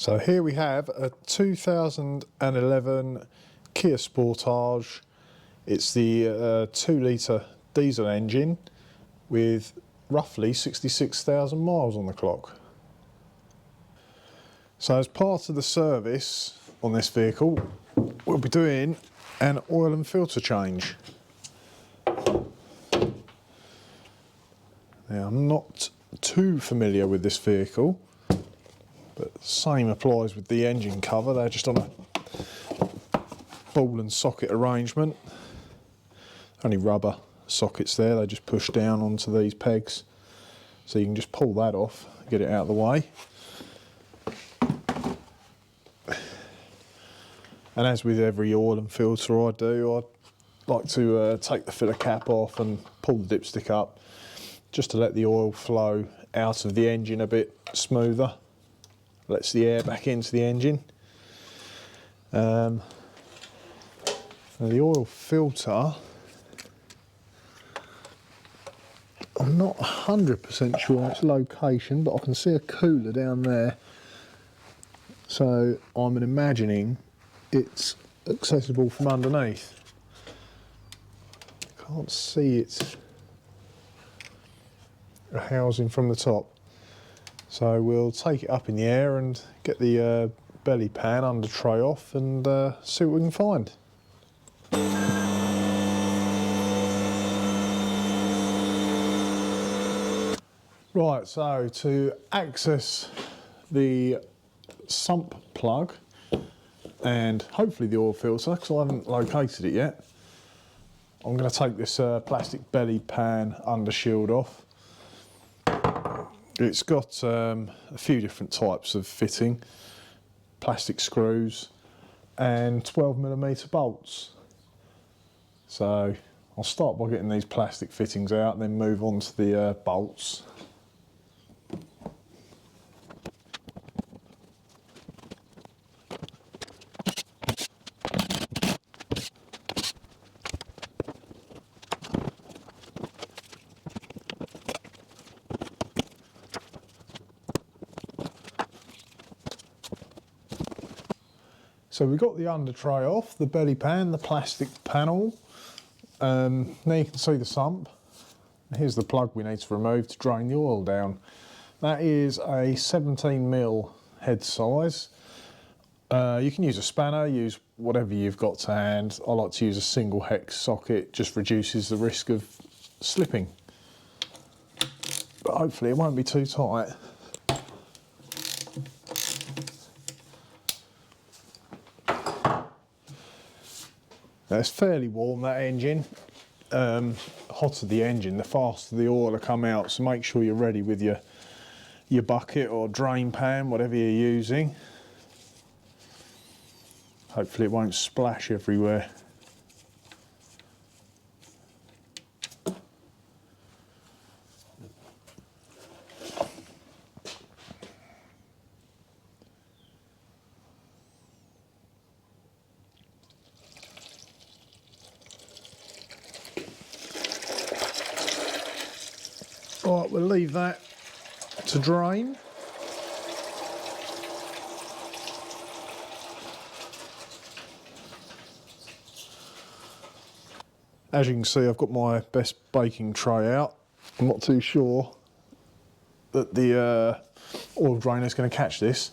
So here we have a 2011 Kia Sportage. It's the 2 litre diesel engine with roughly 66,000 miles on the clock. So as part of the service on this vehicle, we'll be doing an oil and filter change. Now, I'm not too familiar with this vehicle, but the same applies with the engine cover. They're just on a ball and socket arrangement. Only rubber sockets there, they just push down onto these pegs. So you can just pull that off, get it out of the way. And as with every oil and filter I do, I like to take the filler cap off and pull the dipstick up, just to let the oil flow out of the engine a bit smoother. Lets the air back into the engine. Now the oil filter, I'm not 100% sure on its location, but I can see a cooler down there. So I'm imagining it's accessible from underneath. Can't see its housing from the top. So we'll take it up in the air and get the belly pan under tray off and see what we can find. Right, so to access the sump plug and hopefully the oil filter, because I haven't located it yet, I'm going to take this plastic belly pan under shield off. It's got a few different types of fitting, plastic screws and 12mm bolts. So I'll start by getting these plastic fittings out and then move on to the bolts. So we've got the under tray off, the belly pan, the plastic panel. Now you can see the sump. Here's the plug we need to remove to drain the oil down. That is a 17mm head size. You can use a spanner, use whatever you've got to hand. I like to use a single hex socket, just reduces the risk of slipping. But hopefully it won't be too tight. Now it's fairly warm, that engine. Hotter the engine, the faster the oil will come out, so make sure you're ready with your bucket or drain pan, whatever you're using. Hopefully it won't splash everywhere. Right, we'll leave that to drain. As you can see, I've got my best baking tray out. I'm not too sure that the oil drainer is going to catch this.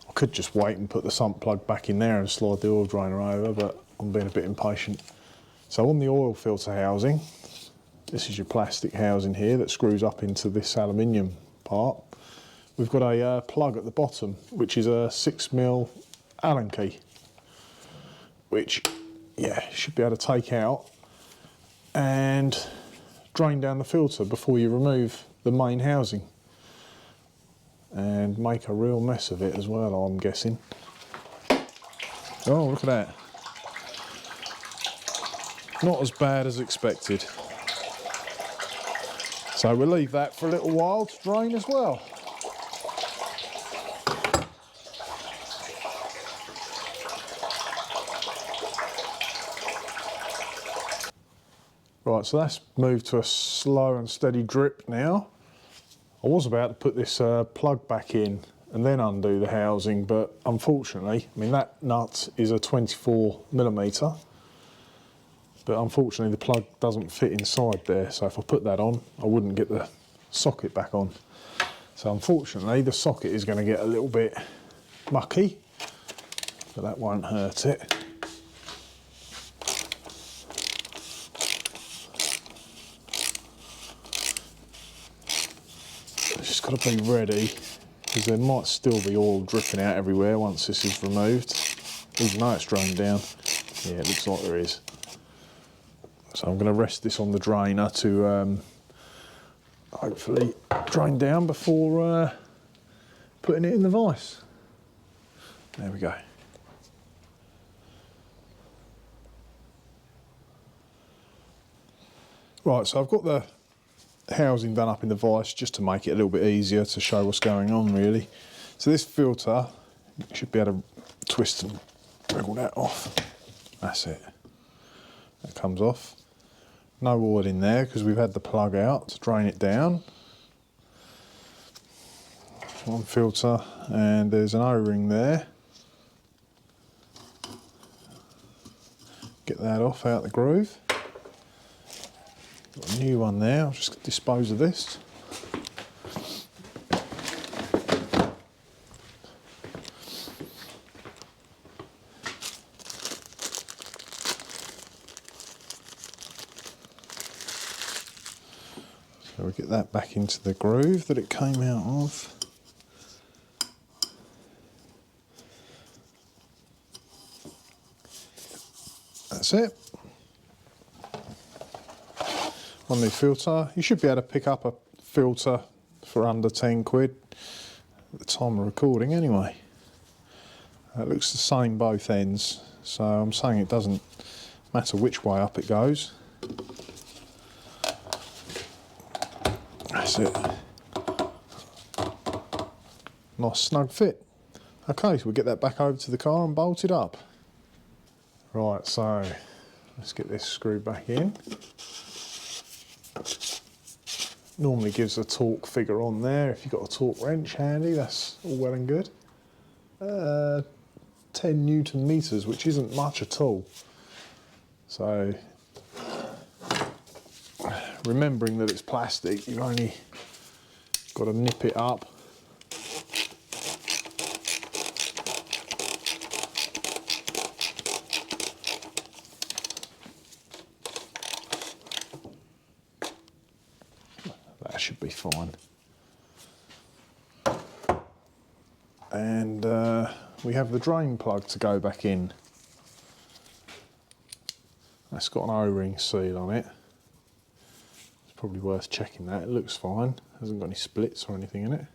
I could just wait and put the sump plug back in there and slide the oil drainer over, but I'm being a bit impatient. So on the oil filter housing, this is your plastic housing here that screws up into this aluminium part. We've got a plug at the bottom, which is a 6mm Allen key, which, yeah, you should be able to take out and drain down the filter before you remove the main housing. And make a real mess of it as well, I'm guessing. Oh, look at that. Not as bad as expected. So we'll leave that for a little while to drain as well. Right, so that's moved to a slow and steady drip now. I was about to put this plug back in and then undo the housing, but unfortunately, I mean, that nut is a 24mm, but unfortunately the plug doesn't fit inside there, so if I put that on, I wouldn't get the socket back on. So unfortunately, the socket is going to get a little bit mucky, but that won't hurt it. Just got to be ready, because there might still be oil dripping out everywhere once this is removed, even though it's drained down. Yeah, it looks like there is. So I'm going to rest this on the drainer to hopefully drain down before putting it in the vise. There we go. Right, so I've got the housing done up in the vise just to make it a little bit easier to show what's going on, really. So this filter, you should be able to twist and wriggle that off. That's it. That comes off. No oil in there because we've had the plug out to drain it down. One filter, and there's an O-ring there. Get that off out the groove. Got a new one there, I'll just dispose of this. So we get that back into the groove that it came out of. That's it. On the filter, you should be able to pick up a filter for under 10 quid at the time of recording anyway. It looks the same both ends, so I'm saying it doesn't matter which way up it goes. That's it. Nice snug fit. Okay, so we'll get that back over to the car and bolt it up. Right, so let's get this screwed back in. Normally gives a torque figure on there. If you've got a torque wrench handy, that's all well and good. 10 Newton meters, which isn't much at all. So, remembering that it's plastic, you've only got to nip it up. That should be fine. And we have the drain plug to go back in. That's got an O-ring seal on it. It's probably worth checking that. It looks fine. Hasn't got any splits or anything in it.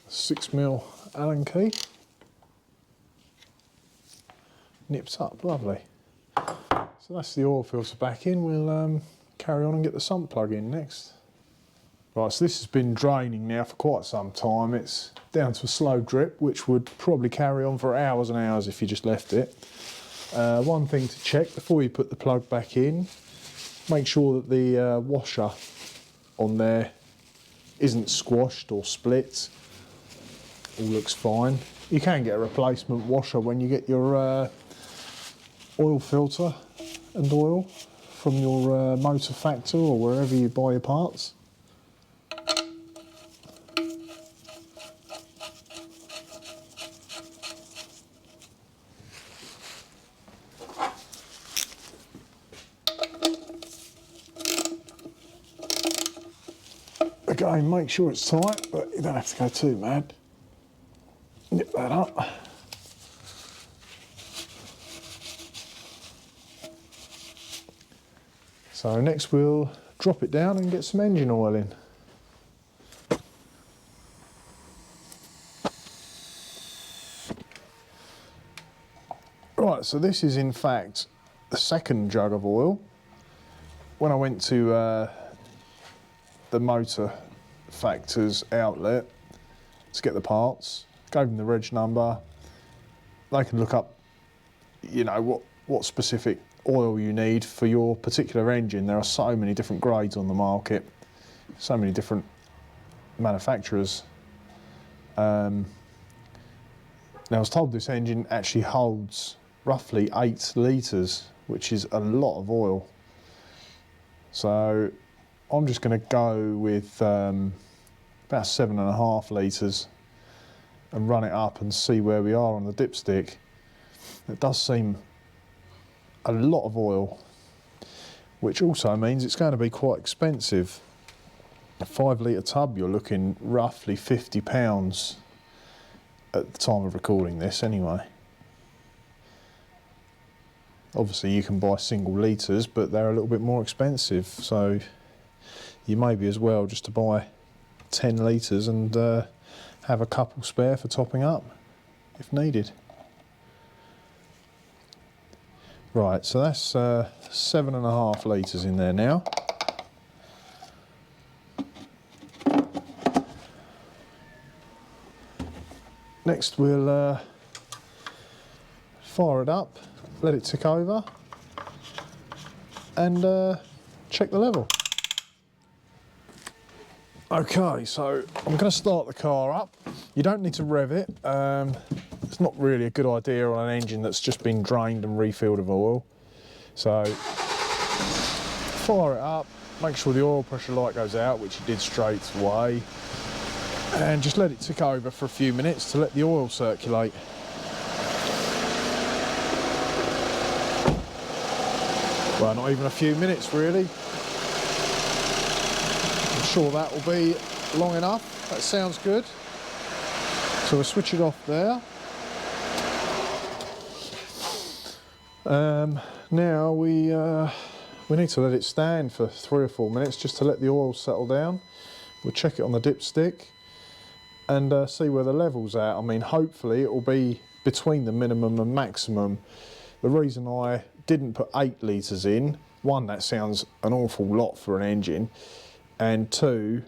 .6mm Allen key. Nips up, lovely. So that's the oil filter back in. We'll carry on and get the sump plug in next. Right, so this has been draining now for quite some time. It's down to a slow drip, which would probably carry on for hours and hours if you just left it. One thing to check before you put the plug back in, make sure that the washer on there isn't squashed or split. All looks fine. You can get a replacement washer when you get your oil filter and oil from your motor factor or wherever you buy your parts. Again, make sure it's tight, but you don't have to go too mad. Nip that up. So next we'll drop it down and get some engine oil in. Right, so this is in fact the second jug of oil. When I went to the motor factor's outlet, to get the parts, gave them the reg number. They can look up, you know, what specific oil you need for your particular engine. There are so many different grades on the market, so many different manufacturers. Now I was told this engine actually holds roughly 8 litres, which is a lot of oil. So I'm just going to go with about 7.5 litres and run it up and see where we are on the dipstick. It does seem a lot of oil, which also means it's going to be quite expensive. A 5 litre tub, you're looking roughly £50 at the time of recording this anyway. Obviously you can buy single litres, but they're a little bit more expensive, so you may be as well just to buy 10 litres and have a couple spare for topping up if needed. Right, so that's 7.5 litres in there now. Next we'll fire it up, let it tick over and check the level. Okay, so I'm going to start the car up. You don't need to rev it. It's not really a good idea on an engine that's just been drained and refilled with oil. So fire it up, make sure the oil pressure light goes out, which it did straight away, and just let it tick over for a few minutes to let the oil circulate. Well, not even a few minutes really. I'm sure that will be long enough. That sounds good. So we'll switch it off there. Now we need to let it stand for 3 or 4 minutes just to let the oil settle down. We'll check it on the dipstick and see where the level's at. I mean, hopefully it will be between the minimum and maximum. The reason I didn't put 8 litres in, one, that sounds an awful lot for an engine, and two,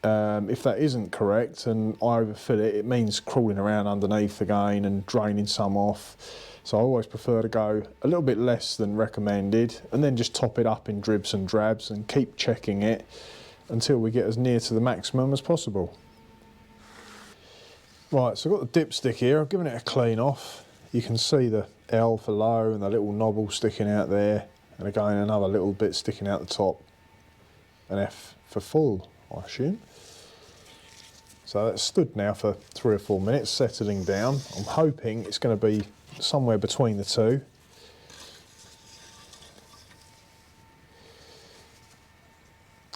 if that isn't correct and I overfill it, it means crawling around underneath again and draining some off. So I always prefer to go a little bit less than recommended and then just top it up in dribs and drabs and keep checking it until we get as near to the maximum as possible. Right, so I've got the dipstick here. I've given it a clean off. You can see the L for low and the little knob sticking out there, and again another little bit sticking out the top, and F for full, I assume. So that's stood now for 3 or 4 minutes, settling down. I'm hoping it's going to be somewhere between the two.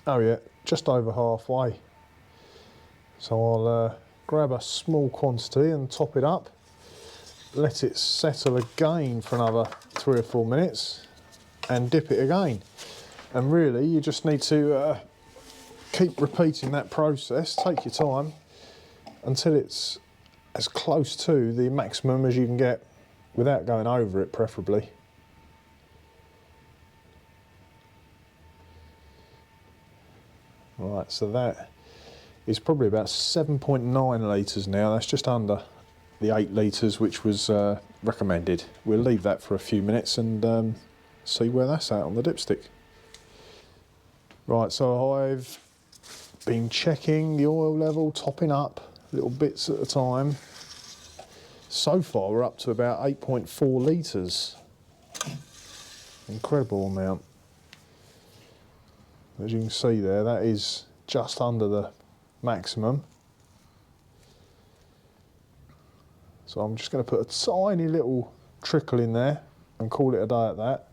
Oh yeah, just over halfway. So I'll grab a small quantity and top it up, let it settle again for another 3 or 4 minutes and dip it again. And really you just need to keep repeating that process, take your time until it's as close to the maximum as you can get without going over it, preferably. Right, so that is probably about 7.9 litres now. That's just under the 8 litres which was recommended. We'll leave that for a few minutes and see where that's at on the dipstick. Right, so I've been checking the oil level, topping up little bits at a time. So far we're up to about 8.4 litres. Incredible amount. As you can see there, that is just under the maximum. So I'm just going to put a tiny little trickle in there and call it a day at that,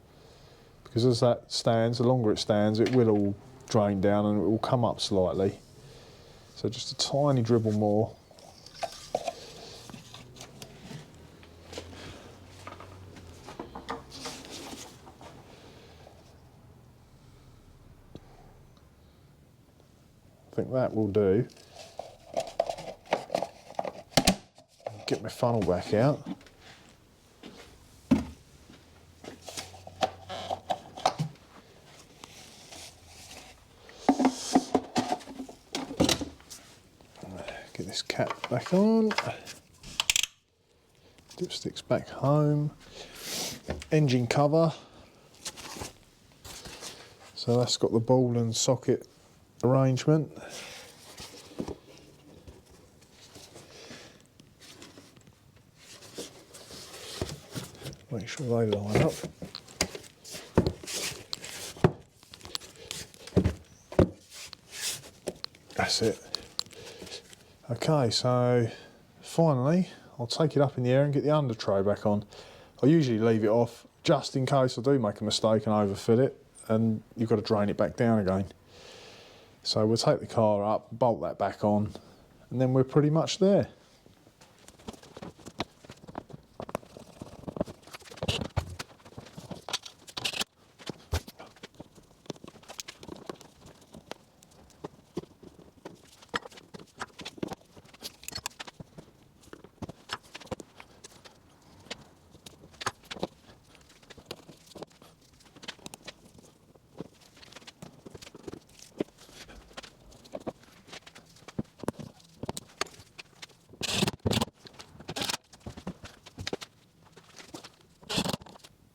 because as that stands, the longer it stands, it will all drain down and it will come up slightly. So just a tiny dribble more. I think that will do. Get my funnel back out. Get this this cap back on. Dipsticks back home. Engine cover. So that's got the ball and socket arrangement. Make sure they line up. That's it. Okay, so finally I'll take it up in the air and get the under tray back on. I usually leave it off just in case I do make a mistake and overfill it, and you've got to drain it back down again. So we'll take the car up, bolt that back on, and then we're pretty much there.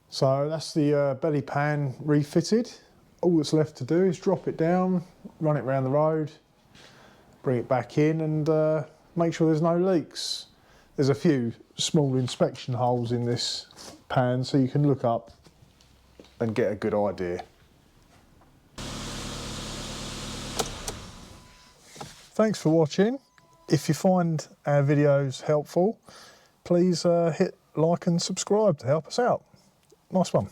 So that's the belly pan refitted. All that's left to do is drop it down, run it around the road, bring it back in and make sure there's no leaks. There's a few small inspection holes in this pan so you can look up and get a good idea. Thanks for watching. If you find our videos helpful, please hit like and subscribe to help us out. Nice one.